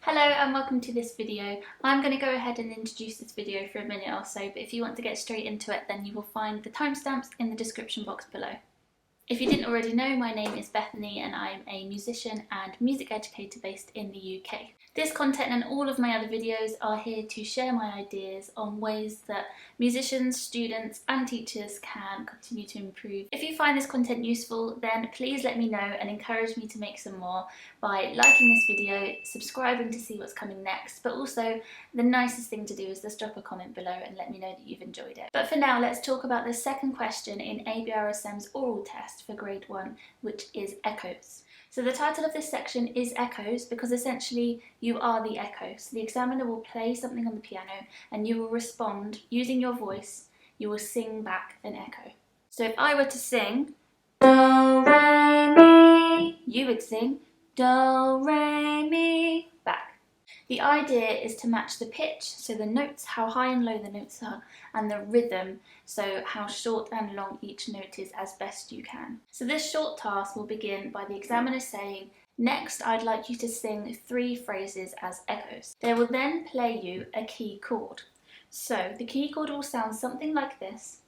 Hello and welcome to this video. I'm going to go ahead and introduce this video for a minute or so, but if you want to get straight into it then you will find the timestamps in the description box below. If you didn't already know, my name is Bethany and I'm a musician and music educator based in the UK. This content and all of my other videos are here to share my ideas on ways that musicians, students and teachers can continue to improve. If you find this content useful, then please let me know and encourage me to make some more by liking this video, subscribing to see what's coming next, but also the nicest thing to do is just drop a comment below and let me know that you've enjoyed it. But for now, let's talk about the second question in ABRSM's Aural Test for grade 1, which is echoes. So the title of this section is Echoes because essentially you are the echo. So the examiner will play something on the piano and you will respond using your voice. You will sing back an echo. So if I were to sing do, re, mi, you would sing do, re, mi back. The idea is to match the pitch, so the notes, how high and low the notes are, and the rhythm, so how short and long each note is as best you can. So this short task will begin by the examiner saying, next I'd like you to sing 3 phrases as echoes. They will then play you a key chord. So the key chord will sound something like this.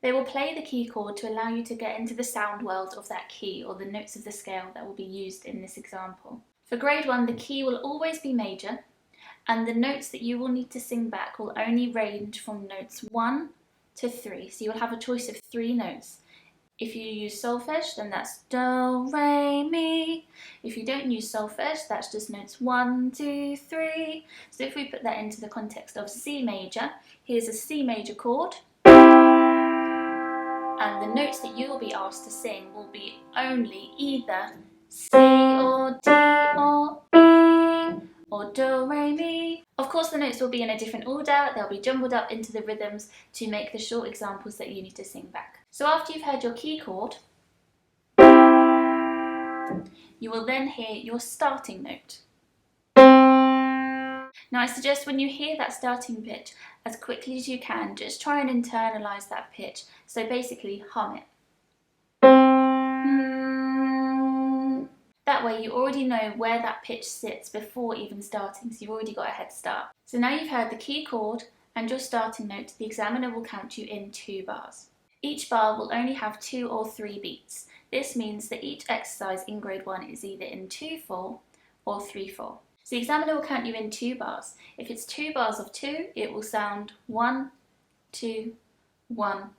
They will play the key chord to allow you to get into the sound world of that key or the notes of the scale that will be used in this example. For grade 1, the key will always be major, and the notes that you will need to sing back will only range from notes 1 to 3. So you'll have a choice of 3 notes. If you use solfege, then that's do, re, mi. If you don't use solfege, that's just notes 1, 2, 3. So if we put that into the context of C major, here's a C major chord. And the notes that you will be asked to sing will be only either C or D or E or do, re, mi. Of course the notes will be in a different order, they'll be jumbled up into the rhythms to make the short examples that you need to sing back. So after you've heard your key chord, you will then hear your starting note. Now I suggest when you hear that starting pitch, as quickly as you can, just try and internalise that pitch, so basically hum it. That way you already know where that pitch sits before even starting, so you've already got a head start. So now you've heard the key chord and your starting note, the examiner will count you in 2 bars. Each bar will only have 2 or 3 beats. This means that each exercise in grade 1 is either in 2/4 or 3/4. So the examiner will count you in 2 bars. If it's 2 bars of 2, it will sound 1, 2, 1,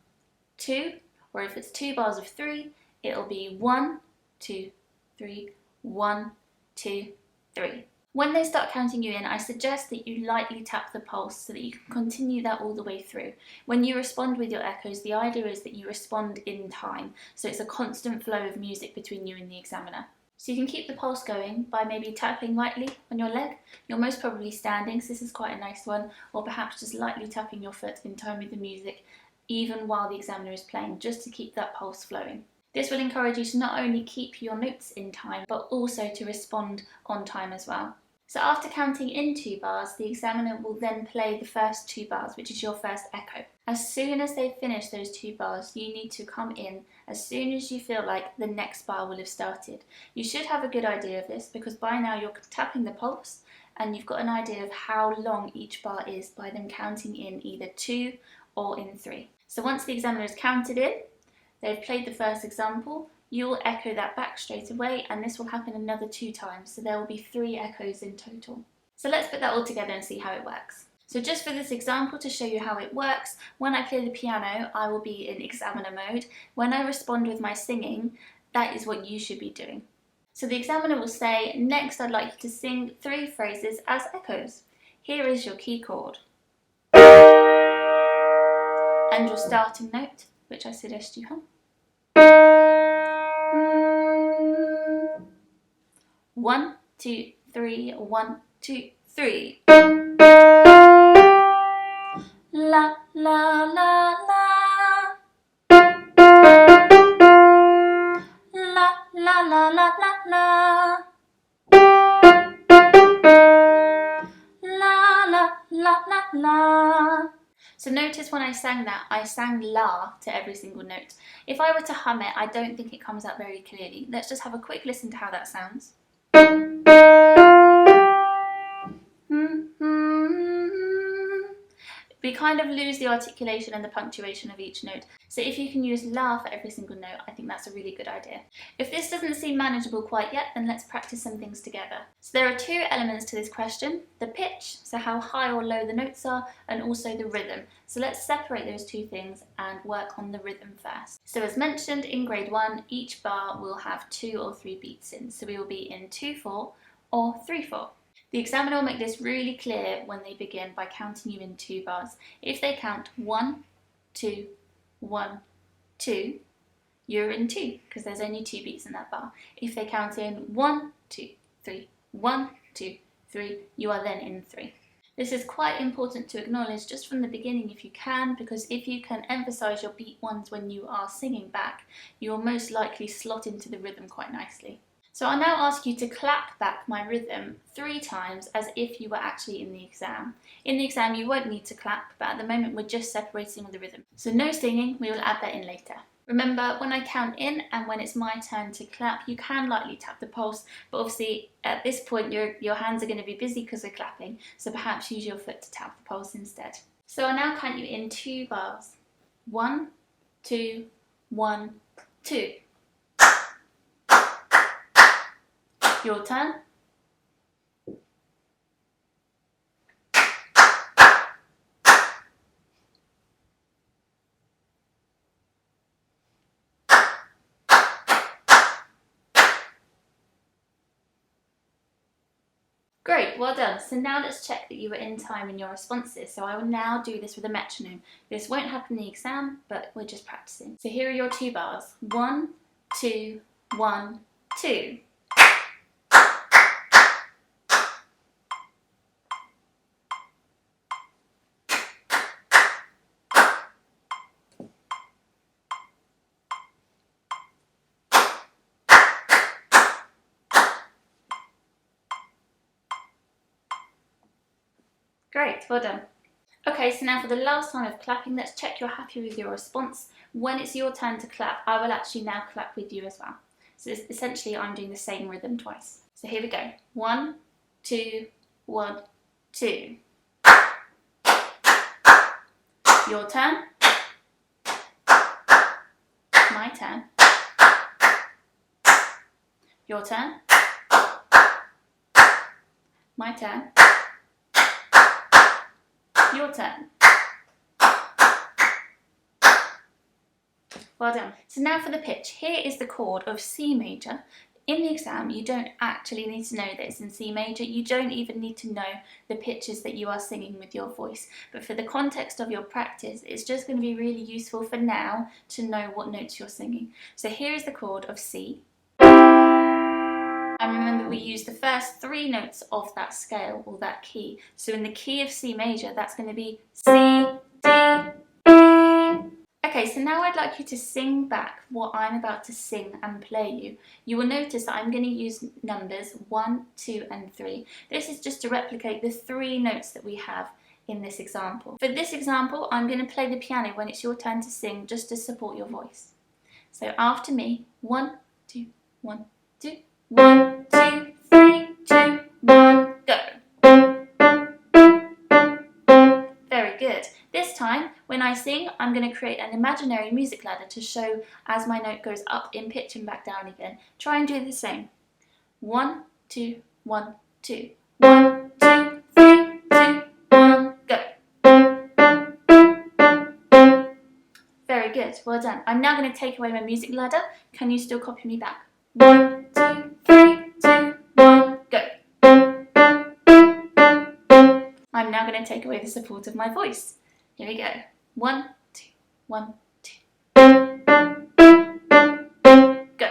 2. Or if it's 2 bars of 3, it'll be 1, 2, 3, 1, 2, 3. When they start counting you in, I suggest that you lightly tap the pulse so that you can continue that all the way through. When you respond with your echoes, the idea is that you respond in time, so it's a constant flow of music between you and the examiner. So you can keep the pulse going by maybe tapping lightly on your leg. You're most probably standing, so this is quite a nice one, or perhaps just lightly tapping your foot in time with the music, even while the examiner is playing, just to keep that pulse flowing. This will encourage you to not only keep your notes in time, but also to respond on time as well. So after counting in 2 bars, the examiner will then play the first 2 bars, which is your first echo. As soon as they've finished those 2 bars, you need to come in as soon as you feel like the next bar will have started. You should have a good idea of this because by now you're tapping the pulse and you've got an idea of how long each bar is by them counting in either 2 or in 3. So once the examiner has counted in, they've played the first example, you will echo that back straight away, and this will happen another 2 times, so there will be 3 echoes in total. So let's put that all together and see how it works. So just for this example, to show you how it works, when I play the piano, I will be in examiner mode. When I respond with my singing, that is what you should be doing. So the examiner will say, next I'd like you to sing 3 phrases as echoes. Here is your key chord. And your starting note, which I suggest you hum. 1, 2, 3, 1, 2, 3. La, la, la, la. La, la, la, la, la, la. La, la, la, la, la. So notice when I sang that, I sang la to every single note. If I were to hum it, I don't think it comes out very clearly. Let's just have a quick listen to how that sounds. We kind of lose the articulation and the punctuation of each note. So if you can use la for every single note, I think that's a really good idea. If this doesn't seem manageable quite yet, then let's practice some things together. So there are two elements to this question: the pitch, so how high or low the notes are, and also the rhythm. So let's separate those two things and work on the rhythm first. So as mentioned in grade 1, each bar will have 2 or 3 beats in. So we will be in 2/4 or 3/4. The examiner will make this really clear when they begin by counting you in 2 bars. If they count 1, 2, 1, 2, you're in 2 because there's only 2 beats in that bar. If they count in 1, 2, 3, 1, 2, 3, you are then in 3. This is quite important to acknowledge just from the beginning if you can, because if you can emphasise your beat ones when you are singing back, you will most likely slot into the rhythm quite nicely. So I'll now ask you to clap back my rhythm 3 times as if you were actually in the exam. In the exam you won't need to clap, but at the moment we're just separating the rhythm. So no singing, we will add that in later. Remember, when I count in and when it's my turn to clap, you can lightly tap the pulse, but obviously at this point your hands are going to be busy because we're clapping, so perhaps use your foot to tap the pulse instead. So I'll now count you in 2 bars. 1, 2, 1, 2. Your turn. Great, well done. So now let's check that you were in time in your responses. So I will now do this with a metronome. This won't happen in the exam, but we're just practicing. So here are your 2 bars. 1, 2, 1, 2. Great, well done. Okay, so now for the last time of clapping, let's check you're happy with your response. When it's your turn to clap, I will actually now clap with you as well. So essentially I'm doing the same rhythm twice. So here we go. 1, 2, 1, 2. Your turn. My turn. Your turn. My turn. Your turn. Well done. So now for the pitch. Here is the chord of C major. In the exam, you don't actually need to know that it's in C major. You don't even need to know the pitches that you are singing with your voice. But for the context of your practice, it's just going to be really useful for now to know what notes you're singing. So here is the chord of C. And remember, we use the first 3 notes of that scale or that key. So in the key of C major, that's going to be C, D, E. Okay, so now I'd like you to sing back what I'm about to sing and play you. You will notice that I'm going to use numbers 1, 2 and 3. This is just to replicate the 3 notes that we have in this example. For this example, I'm going to play the piano when it's your turn to sing, just to support your voice. So after me, 1, 2, 1, 2. 1, 2, 3, 2, 1, go. Very good. This time, when I sing, I'm going to create an imaginary music ladder to show as my note goes up in pitch and back down again. Try and do the same. 1, 2, 1, 2. 1, 2, 3, 2, 1, go. Very good. Well done. I'm now going to take away my music ladder. Can you still copy me back? 1, 2, 3, 2, 1, go. I'm now going to take away the support of my voice. Here we go. 1, 2, 1, 2. Go.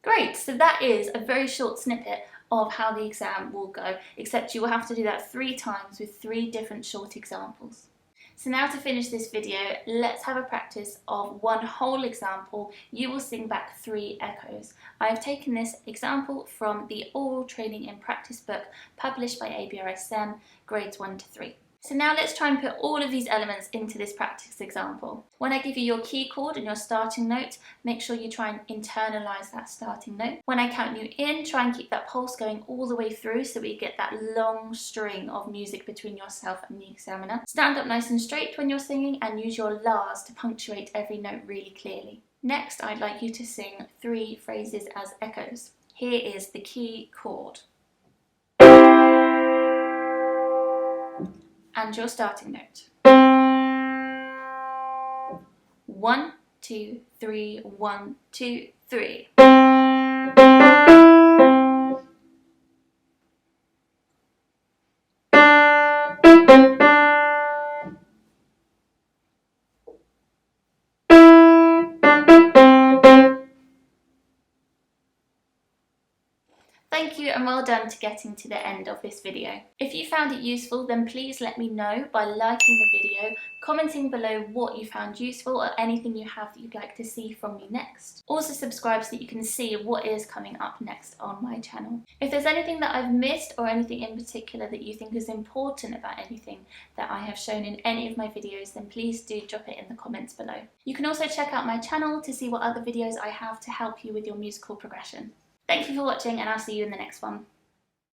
Great, so that is a very short snippet of how the exam will go, except you will have to do that 3 times with 3 different short examples. So now to finish this video, let's have a practice of 1 whole example. You will sing back 3 echoes. I have taken this example from the Aural Training in Practice book published by ABRSM, grades 1 to 3. So now let's try and put all of these elements into this practice example. When I give you your key chord and your starting note, make sure you try and internalise that starting note. When I count you in, try and keep that pulse going all the way through so we get that long string of music between yourself and the examiner. Stand up nice and straight when you're singing and use your la's to punctuate every note really clearly. Next, I'd like you to sing 3 phrases as echoes. Here is the key chord. And your starting note. 1, 2, 3, 1, 2, 3. Thank you and well done to getting to the end of this video. If you found it useful, then please let me know by liking the video, commenting below what you found useful or anything you have that you'd like to see from me next. Also subscribe so that you can see what is coming up next on my channel. If there's anything that I've missed or anything in particular that you think is important about anything that I have shown in any of my videos, then please do drop it in the comments below. You can also check out my channel to see what other videos I have to help you with your musical progression. Thank you for watching and I'll see you in the next one.